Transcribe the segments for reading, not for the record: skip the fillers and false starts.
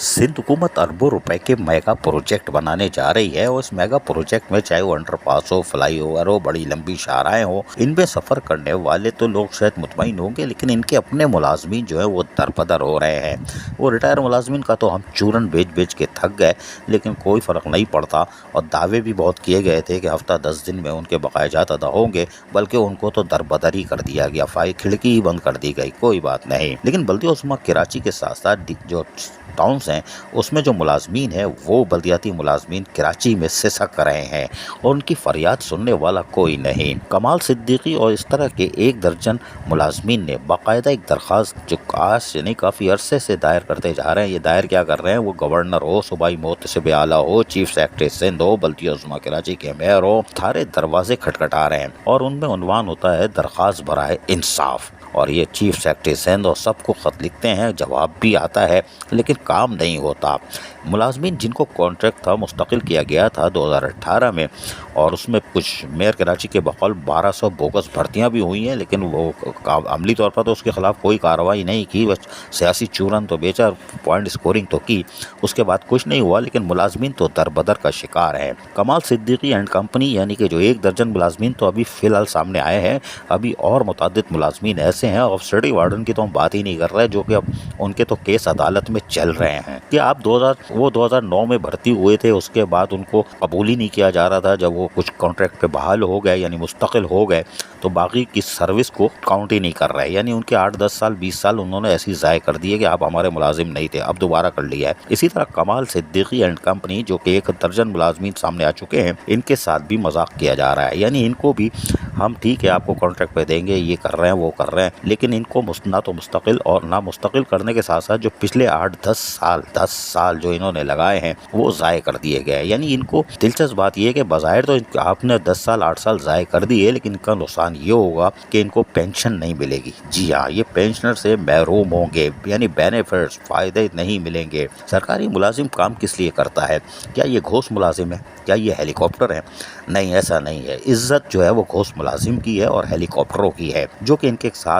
सिंध हुकूमत अरबों रुपए के मेगा प्रोजेक्ट बनाने जा रही है और इस मेगा प्रोजेक्ट में चाहे वो अंडरपास हो, फ्लाईओवर हो, बड़ी लंबी शाहराएं हो, इनमें सफर करने वाले तो लोग शायद मुतमईन होंगे, लेकिन इनके अपने मुलाजमीन जो है वो दरबदर हो रहे हैं। वो रिटायर मुलाजमीन का तो हम चूरन बेच बेच के थक गए, लेकिन कोई फ़र्क नहीं पड़ता। और दावे भी बहुत किए गए थे कि हफ्ता 10 दिन में उनके बकायाजात अदा होंगे, बल्कि उनको तो दरबदर ही कर दिया गया, खिड़की ही बंद कर दी गई। कोई बात नहीं, लेकिन बल्दिया उस्मा कराची के साथ साथ जो टाउन्स हैं उसमें जो मुलाजमीन है वो बल्दियाती मुलाजमीन कराची में सिसक रहे हैं और उनकी फरियाद सुनने वाला कोई नहीं। कमाल सिद्दीकी और इस तरह के 1 दर्जन मुलाजमीन ने बाकायदा एक दरख्वास्त जो आज यानी काफ़ी अरसे से दायर करते जा रहे हैं। ये दायर क्या कर रहे हैं, वो गवर्नर हो, सूबाई मोहतसिब आला हो, चीफ सेक्रेटरी सिंध हो, बल्दिया उस्मा कराची के मेयर हो, सारे दरवाजे खटखटा रहे हैं और उनमें उन्वान होता है दरख्वास्त बराए इंसाफ। और ये चीफ सेक्रेटरी सिंध और सबको ख़त लिखते हैं, जवाब भी आता है, लेकिन काम नहीं होता। मुलाजमीन जिनको कॉन्ट्रैक्ट था मुस्तकिल किया गया था 2018 में, और उसमें कुछ मेयर कराची के बकौल 1200 बोगस भर्तियां भी हुई हैं, लेकिन वो अमली तौर पर तो उसके ख़िलाफ़ कोई कार्रवाई नहीं की, बस सियासी चूरन तो बेचा, पॉइंट स्कोरिंग तो की, उसके बाद कुछ नहीं हुआ। लेकिन मुलाजमीन तो दरबदर का शिकार है। कमाल सिद्दीकी एंड कंपनी यानी कि जो 1 दर्जन मुलाजमीन तो अभी फ़िलहाल सामने आए हैं, अभी और मुतअद्दिद मुलाजमीन ऐसे हैं, और स्टडी वार्डन की तो हम बात ही नहीं कर रहे, जो कि अब उनके तो केस अदालत में चल रहे हैं कि आप 2009 में भर्ती हुए थे, उसके बाद उनको कबूल ही नहीं किया जा रहा था। जब वो कुछ कॉन्ट्रैक्ट पे बहाल हो गए यानी मुस्तकिल हो गए, तो बाकी की सर्विस को काउंट ही नहीं कर रहे, यानी उनके 8-10 साल 20 साल उन्होंने ऐसी ज़ाय कर दिए कि आप हमारे मुलाजिम नहीं थे, अब दोबारा कर लिया है। इसी तरह कमाल सिद्दीकी एंड कंपनी जो कि 1 दर्जन मुलाजमीन सामने आ चुके हैं, इनके साथ भी मजाक किया जा रहा है, यानी इनको भी हम ठीक है आपको कॉन्ट्रैक्ट पे देंगे, ये कर रहे हैं वो कर रहे हैं, लेकिन इनको ना तो मुस्तकिल और ना मुस्तकिल करने के साथ साथ जो पिछले 10 साल जो इन्होंने लगाए हैं वो ज़ाय कर दिए गए। यानी इनको दिलचस्प बात यह है कि बज़ाहिर तो आपने 10 साल 8 साल ज़ाय कर दिए, लेकिन इनका नुकसान ये होगा कि इनको पेंशन नहीं मिलेगी। जी हाँ, ये पेंशनर से महरूम होंगे, यानी बेनिफिट्स फ़ायदे नहीं मिलेंगे। सरकारी मुलाजिम काम किस लिए करता है? क्या ये घोष मुलाजिम है? क्या ये हेलीकॉप्टर है? नहीं, ऐसा नहीं है। इज्जत जो है वो घोष मुलाजिम की है और हेलीकॉप्टरों की है, जो कि इनके साथ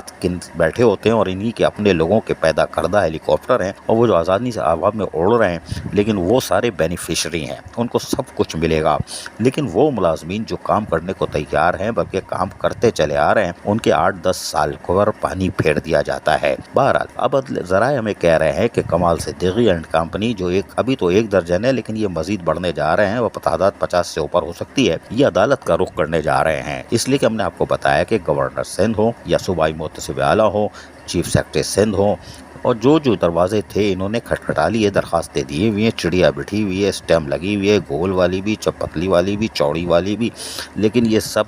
बैठे होते हैं और इन्हीं के अपने लोगों के पैदा करदा हेलीकॉप्टर हैं, और वो जो आज़ादी से हवा में उड़ रहे हैं, लेकिन वो सारे बेनिफिशरी हैं, उनको सब कुछ मिलेगा। लेकिन वो मुलाजमीन जो काम करने को तैयार हैं, बल्कि काम करते चले आ रहे हैं, उनके 8-10 साल पर पानी फेर दिया जाता है। बहरहाल अब ज़राए हमें कह रहे हैं कि कमाल सिद्दीकी एंड कंपनी जो अभी तो 1 दर्जन है, लेकिन ये मजीद बढ़ने जा रहे हैं, वह तादाद 50 से ऊपर हो सकती है, ये अदालत का रुख करने जा रहे हैं। इसलिए कि हमने आपको बताया कि गवर्नर सिंध हो या सूबाई मोहतसिब आला हो, चीफ सेक्रेटरी सिंध हो, और जो दरवाजे थे इन्होंने खटखटा लिए, दरखास्तें दिए हुई हैं, चिड़िया बिठी हुई है, स्टैम्प लगी हुई है, गोल वाली भी, पतली वाली भी, चौड़ी वाली भी, लेकिन ये सब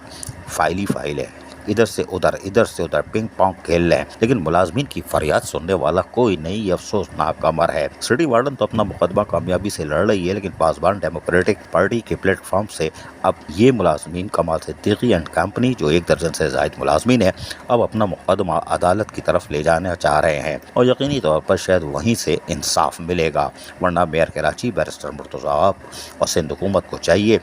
फाइल ही फाइल है, इधर से उधर पिंग पोंग खेल रहे हैं, लेकिन मुलाजमीन की फरियाद सुनने वाला कोई नहीं। ये अफसोसनाक अमर है। सिटी वार्डन तो अपना मुकदमा कामयाबी से लड़ रही है, लेकिन पासबान डेमोक्रेटिक पार्टी के प्लेटफॉर्म से अब ये मुलाजमीन कमाल सिद्दीकी एंड कंपनी जो 1 दर्जन से ज़ायद मुलाजमीन है, अब अपना मुकदमा अदालत की तरफ ले जाना चाह रहे हैं, और यकीनी तौर पर शायद वहीं से इंसाफ मिलेगा। वरना मेयर कराची बैरिस्टर मुर्तज़ा और सिंध हुकूमत को चाहिए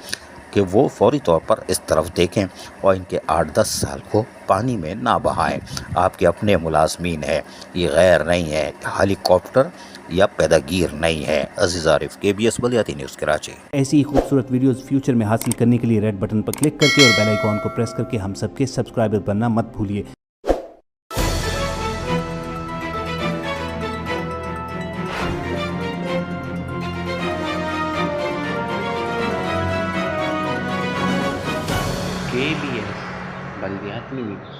कि वो फौरी तौर पर इस तरफ देखें और इनके 8-10 साल को पानी में ना बहाएं। आपके अपने मुलाजमीन है, ये गैर नहीं है, हेलीकॉप्टर या पैदागीर नहीं है। अजीज आरिफ, KBS बल्दियाती न्यूज़ कराची। ऐसी ही खूबसूरत वीडियोस फ्यूचर में हासिल करने के लिए रेड बटन पर क्लिक करके और बेल आइकॉन को प्रेस करके हम सबके सब्सक्राइबर बनना मत भूलिए। KBS बल्दियाती न्यूज़।